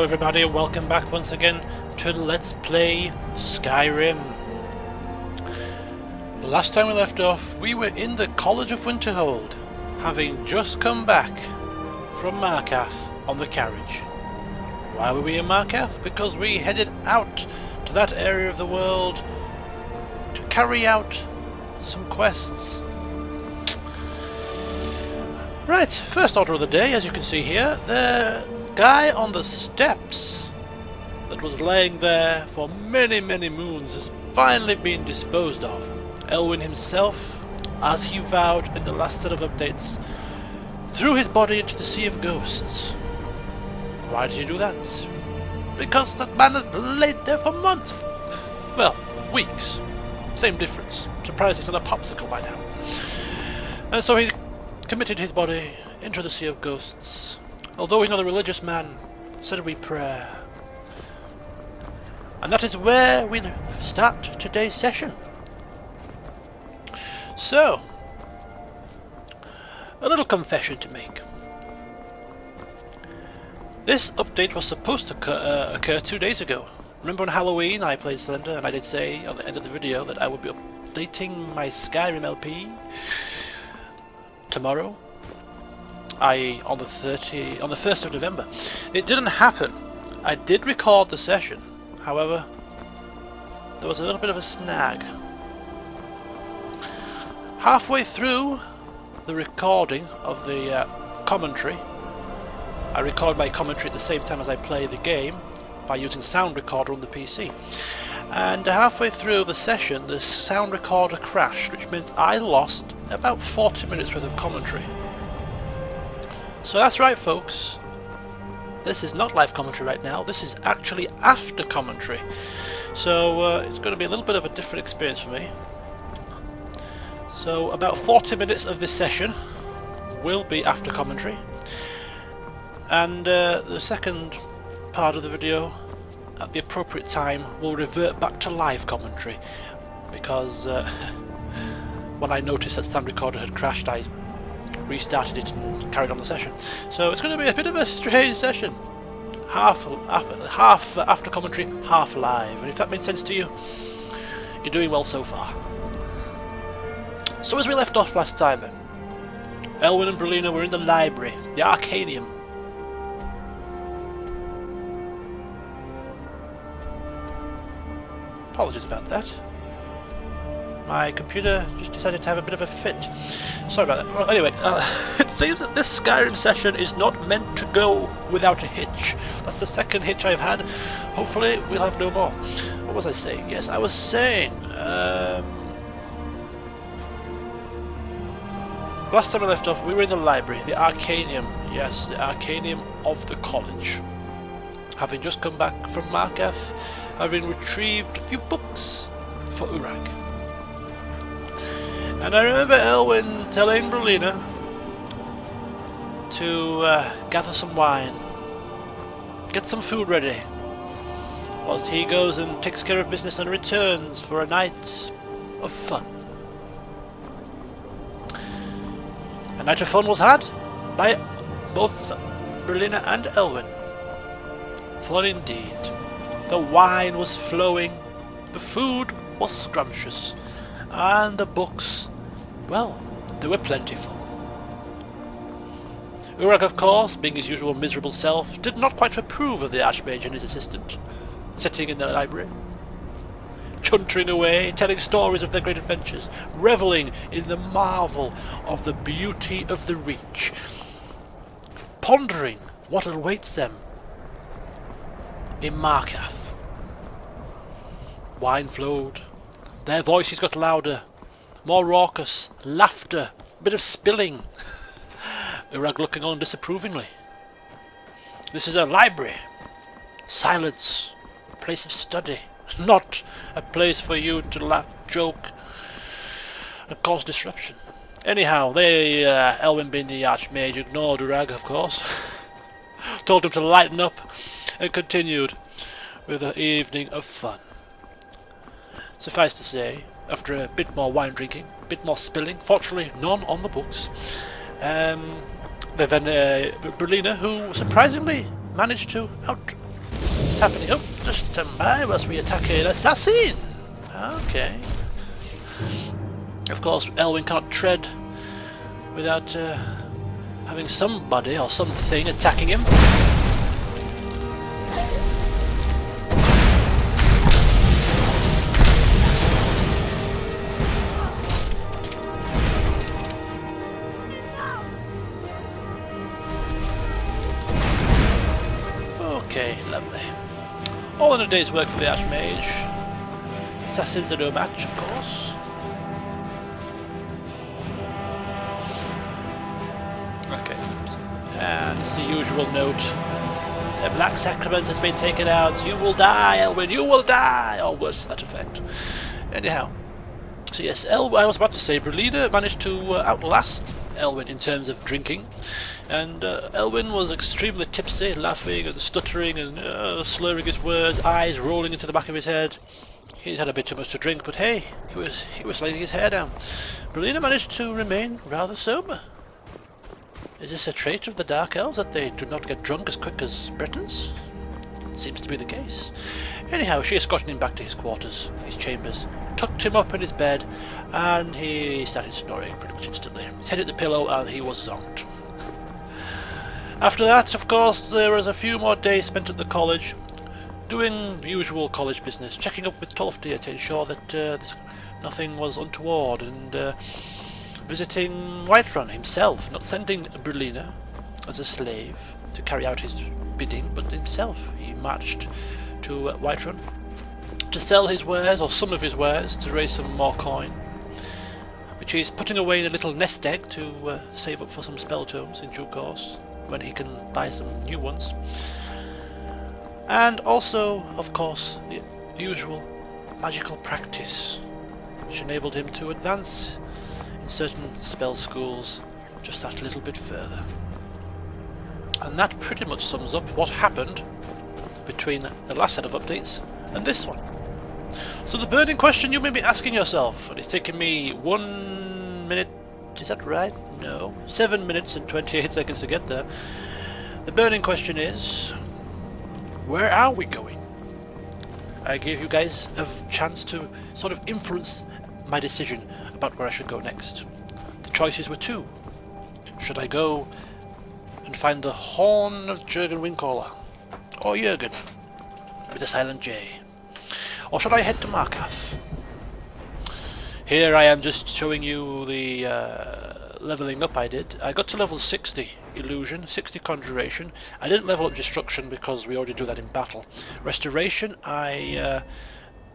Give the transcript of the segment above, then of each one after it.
everybody, welcome back once again to Let's Play Skyrim. Last time we left off, we were in the College of Winterhold, having just come back from Markarth on the carriage. Why were we in Markarth? Because we headed out to that area of the world to carry out some quests. Right, first order of the day, as you can see here, the guy on the steps that was laying there for many moons has finally been disposed of. Elwynn himself, as he vowed in the last set of updates, threw his body into the Sea of Ghosts. Why did he do that? Because that man had laid there for months. Well, weeks. Same difference. Surprised he's on a popsicle by now. And so he committed his body into the Sea of Ghosts. Although he's not a religious man, said a wee prayer. And that is where we start today's session. So, a little confession to make. This update was supposed to occur 2 days ago. Remember on Halloween I played Slender and I did say at the end of the video that I would be updating my Skyrim LP tomorrow, i.e. on the 1st of November. It didn't happen. I did record the session, however there was a little bit of a snag. Halfway through the recording of the commentary, I record my commentary at the same time as I play the game by using sound recorder on the PC. And halfway through the session, the sound recorder crashed, which meant I lost about 40 minutes worth of commentary. So that's right, folks. This is not live commentary right now. This is actually after commentary. So it's going to be a little bit of a different experience for me. So about 40 minutes of this session will be after commentary. And the second part of the video, at the appropriate time, will revert back to live commentary, because when I noticed that sound recorder had crashed, I restarted it and carried on the session. So it's going to be a bit of a strange session. Half after commentary, half live. And if that made sense to you, you're doing well so far. So as we left off last time then, Elwynn and Brolina were in the library, the Arcanium. Apologies about that. My computer just decided to have a bit of a fit. Sorry about that. Well, anyway, it seems that this Skyrim session is not meant to go without a hitch. That's the second hitch I've had. Hopefully we'll have no more. What was I saying? Yes, I was saying... last time I left off, we were in the library, the Arcanium. Yes, the Arcanium of the college. Having just come back from Markarth, having retrieved a few books for Urag. And I remember Elwynn telling Brolina to gather some wine, get some food ready, whilst he goes and takes care of business and returns for a night of fun. A night of fun was had by both Brolina and Elwynn. Fun indeed. The wine was flowing, the food was scrumptious, and the books, well, they were plentiful. Urag, of course, being his usual miserable self, did not quite approve of the Archmage and his assistant, sitting in the library, chuntering away, telling stories of their great adventures, revelling in the marvel of the beauty of the Reach, pondering what awaits them in Markarth. Wine flowed, their voices got louder, more raucous, laughter, a bit of spilling. Urag looking on disapprovingly. This is a library. Silence, a place of study, not a place for you to laugh, joke, and cause disruption. Anyhow, they, Elwynn being the Archmage, ignored Urag, of course. Told him to lighten up, and continued with the evening of fun. Suffice to say, after a bit more wine drinking, a bit more spilling, fortunately none on the books, then Brolina, who surprisingly managed to what's happening? Oh, just stand by whilst we attack an assassin! Okay. Of course, Elwynn cannot tread without having somebody or something attacking him. Okay, lovely. All in a day's work for the Archmage. Assassins are no match, of course. Okay. And it's the usual note. The Black Sacrament has been taken out. You will die, Elwynn, you will die! Or words to that effect. Anyhow. So yes, I was about to say, Brelina managed to outlast Elwynn in terms of drinking. And Elwynn was extremely tipsy, laughing and stuttering and slurring his words, eyes rolling into the back of his head. He'd had a bit too much to drink, but hey, he was letting his hair down. Brelina managed to remain rather sober. Is this a trait of the Dark Elves that they do not get drunk as quick as Britons? It seems to be the case. Anyhow, she escorted him back to his quarters, his chambers, tucked him up in his bed, and he started snoring pretty much instantly. His head hit the pillow and he was zonked. After that, of course, there was a few more days spent at the college, doing the usual college business, checking up with Tolfdir to ensure that nothing was untoward, and visiting Whiterun himself, not sending Brelina as a slave to carry out his bidding, but himself. He marched to Whiterun to sell his wares, or some of his wares, to raise some more coin, which he's putting away in a little nest egg to save up for some spell tomes in due course, when he can buy some new ones. And also, of course, the usual magical practice, which enabled him to advance in certain spell schools just that little bit further. And that pretty much sums up what happened between the last set of updates and this one. So the burning question you may be asking yourself, and it's taken me 1 minute, is that right? No, 7 minutes and 28 seconds to get there. The burning question is, where are we going? I gave you guys a chance to sort of influence my decision about where I should go next. The choices were two. Should I go and find the Horn of Jurgen Windcaller, or Jurgen, with a silent J? Or should I head to Markarth? Here I am just showing you the leveling up I did. I got to level 60 Illusion, 60 Conjuration. I didn't level up Destruction because we already do that in battle. Restoration, I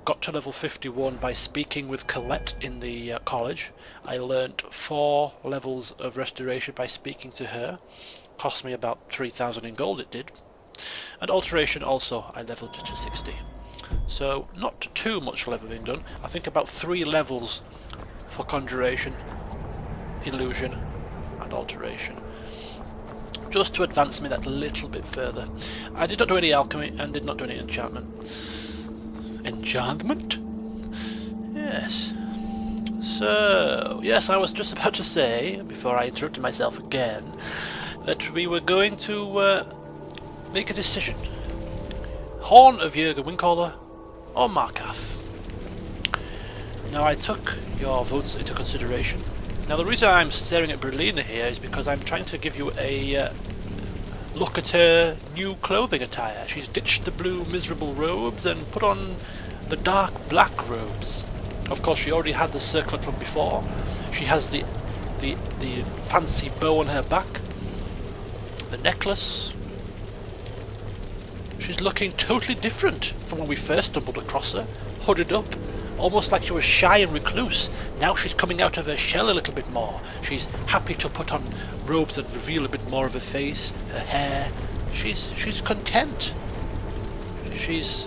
got to level 51 by speaking with Colette in the college. I learnt 4 levels of Restoration by speaking to her. Cost me about 3,000 in gold, it did. And Alteration also, I leveled to 60. So not too much leveling done. I think about 3 levels for Conjuration, Illusion and Alteration, just to advance me that little bit further. I did not do any alchemy and did not do any enchantment. Enchantment? Yes. So, yes, I was just about to say, before I interrupted myself again, that we were going to make a decision. Horn of Jurgen Windcaller or Markarth? Now, I took your votes into consideration. Now, the reason I'm staring at Brelina here is because I'm trying to give you a look at her new clothing attire. She's ditched the blue miserable robes and put on the dark black robes. Of course, she already had the circlet from before. She has the fancy bow on her back, the necklace. She's looking totally different from when we first stumbled across her, hooded up, almost like she was shy and recluse. Now she's coming out of her shell a little bit more. She's happy to put on robes that reveal a bit more of her face, her hair. She's content. She's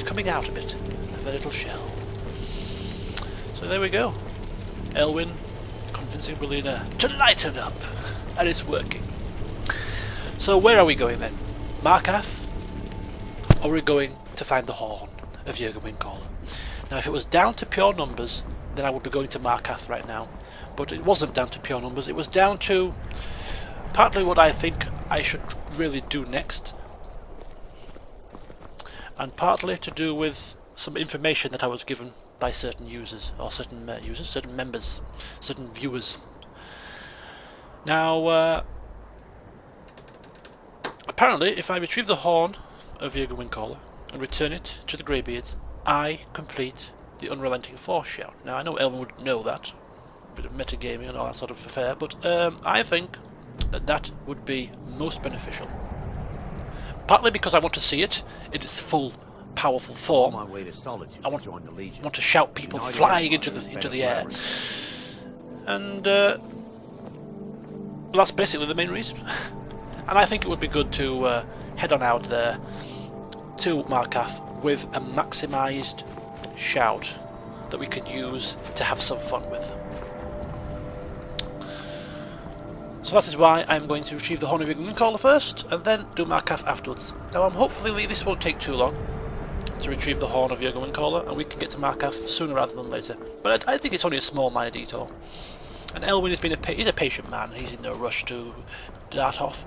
coming out a bit of her little shell. So there we go. Elwynn convincing Brelina to lighten up, and it's working. So where are we going then? Markarth? Or are we going to find the Horn of Jurgen Windcaller? Now, if it was down to pure numbers, then I would be going to Markarth right now. But it wasn't down to pure numbers. It was down to partly what I think I should really do next. and partly to do with some information that I was given by certain users, or certain members, certain viewers. Now, apparently, if I retrieve the Horn of Jurgen Windcaller and return it to the Greybeards, I complete the Unrelenting Force shout. Now, I know Elwynn would know that, a bit of metagaming and all that sort of affair, but I think that that would be most beneficial. Partly because I want to see it in its full, powerful form. On my way to Solitude, I want to shout people flying into the air, and that's basically the main reason. And I think it would be good to head on out there to Markarth with a maximised shout that we can use to have some fun with. So that is why I'm going to retrieve the Horn of Jurgen Windcaller first, and then do Markarth afterwards. Now, hopefully this won't take too long to retrieve the Horn of Jurgen Windcaller, and we can get to Markarth sooner rather than later. But I think it's only a small minor detour. And Elwynn has been he's a patient man. He's in no rush to dart off,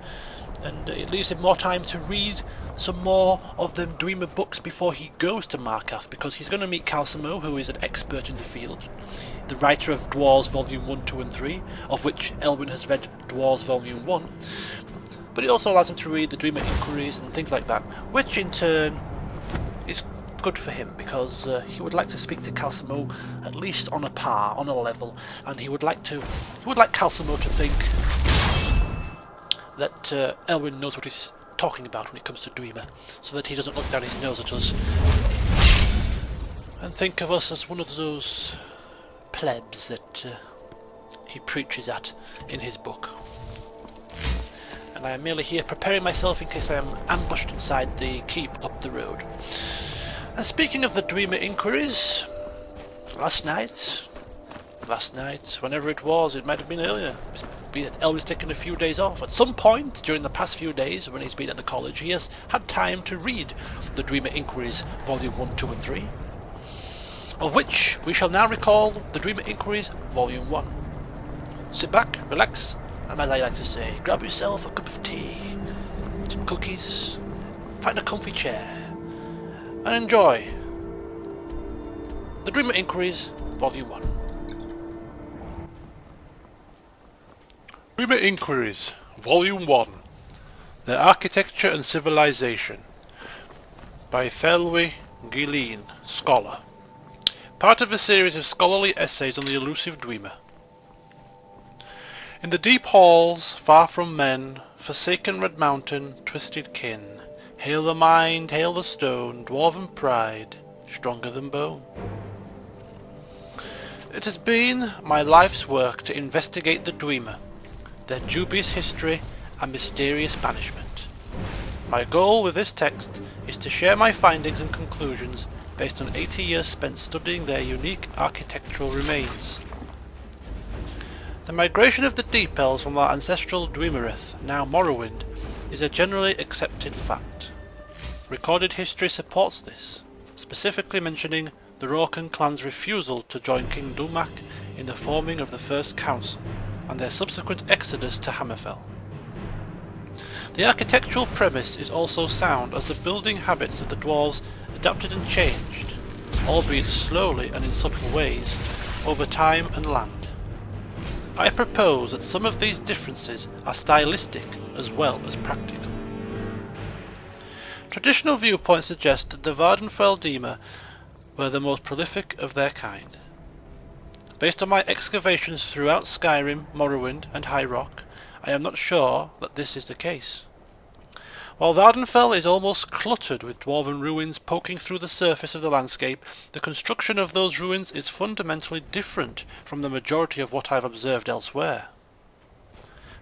and it leaves him more time to read some more of the Dwemer books before he goes to Markarth, because he's going to meet Calcimo, who is an expert in the field, the writer of Dwarves Volume 1, 2 and 3, of which Elwynn has read Dwarves Volume 1, but it also allows him to read the Dwemer Inquiries and things like that, which in turn is good for him, because he would like to speak to Calcimo at least on a par, on a level, and he would like Calcimo to think that Elwynn knows what he's talking about when it comes to Dwemer, so that he doesn't look down his nose at us and think of us as one of those plebs that he preaches at in his book. And I am merely here preparing myself in case I am ambushed inside the keep up the road. And speaking of the Dwemer Inquiries, last night, whenever it was, it might have been earlier, be that Elwyn's taken a few days off. At some point during the past few days when he's been at the college, he has had time to read the Dwemer Inquiries Volume 1, 2 and 3, of which we shall now recall the Dwemer Inquiries Volume 1. Sit back, relax, and as I like to say, grab yourself a cup of tea, some cookies, find a comfy chair, and enjoy the Dwemer Inquiries Volume 1. Dwemer Inquiries, Volume 1, Their Architecture and Civilization, by Thelwy Gilleen, Scholar. Part of a series of scholarly essays on the elusive Dwemer. In the deep halls, far from men, forsaken red mountain, twisted kin, hail the mind, hail the stone, dwarven pride, stronger than bone. It has been my life's work to investigate the Dwemer, their dubious history and mysterious banishment. My goal with this text is to share my findings and conclusions based on 80 years spent studying their unique architectural remains. The migration of the Deep Elves from our ancestral Dwemerith, now Morrowind, is a generally accepted fact. Recorded history supports this, specifically mentioning the Rorken clan's refusal to join King Dulmak in the forming of the First Council, and their subsequent exodus to Hammerfell. The architectural premise is also sound, as the building habits of the dwarves adapted and changed, albeit slowly and in subtle ways, over time and land. I propose that some of these differences are stylistic as well as practical. Traditional viewpoints suggest that the Vvardenfell Dwemer were the most prolific of their kind. Based on my excavations throughout Skyrim, Morrowind and High Rock, I am not sure that this is the case. While Vvardenfell is almost cluttered with dwarven ruins poking through the surface of the landscape, the construction of those ruins is fundamentally different from the majority of what I have observed elsewhere.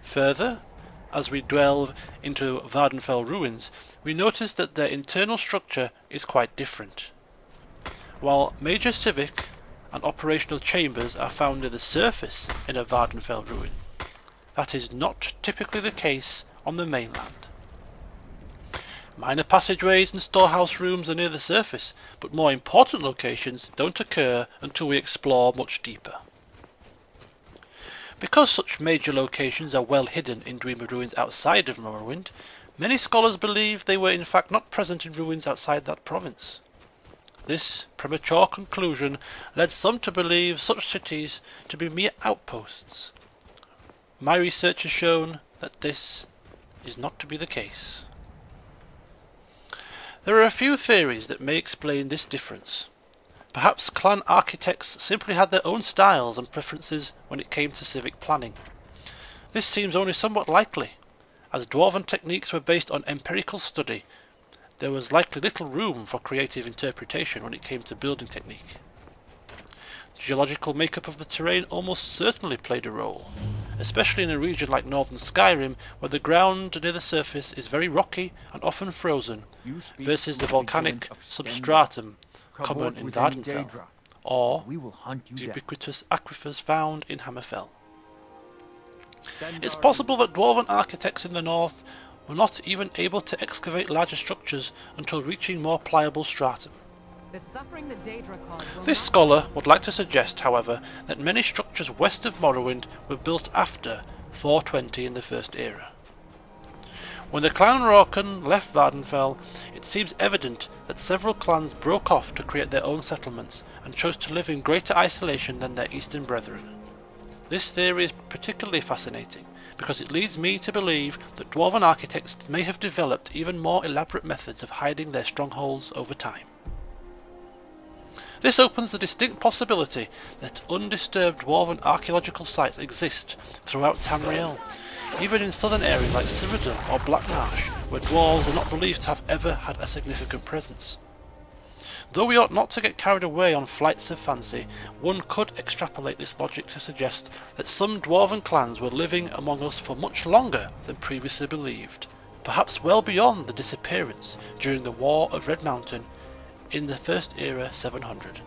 Further, as we delve into Vvardenfell ruins, we notice that their internal structure is quite different. While major civic and operational chambers are found near the surface in a Vvardenfell ruin, that is not typically the case on the mainland. Minor passageways and storehouse rooms are near the surface, but more important locations don't occur until we explore much deeper. Because such major locations are well hidden in Dwemer ruins outside of Morrowind, Many scholars believe they were in fact not present in ruins outside that province. This premature conclusion led some to believe such cities to be mere outposts. My research has shown that this is not to be the case. There are a few theories that may explain this difference. Perhaps clan architects simply had their own styles and preferences when it came to civic planning. This seems only somewhat likely, as dwarven techniques were based on empirical study. There was likely little room for creative interpretation when it came to building technique. Geological makeup of the terrain almost certainly played a role, especially in a region like northern Skyrim, where the ground near the surface is very rocky and often frozen, versus the volcanic substratum common in Vardenfell, or the ubiquitous aquifers found in Hammerfell. It's possible that dwarven architects in the north were not even able to excavate larger structures until reaching more pliable stratum. This scholar would like to suggest, however, that many structures west of Morrowind were built after 420 in the First Era. When the clan Rorken left Vardenfell, it seems evident that several clans broke off to create their own settlements and chose to live in greater isolation than their eastern brethren. This theory is particularly fascinating because it leads me to believe that dwarven architects may have developed even more elaborate methods of hiding their strongholds over time. This opens the distinct possibility that undisturbed dwarven archaeological sites exist throughout Tamriel, even in southern areas like Cyrodiil or Blackmarsh, where dwarves are not believed to have ever had a significant presence. Though we ought not to get carried away on flights of fancy, one could extrapolate this logic to suggest that some dwarven clans were living among us for much longer than previously believed, perhaps well beyond the disappearance during the War of Red Mountain in the First Era 700.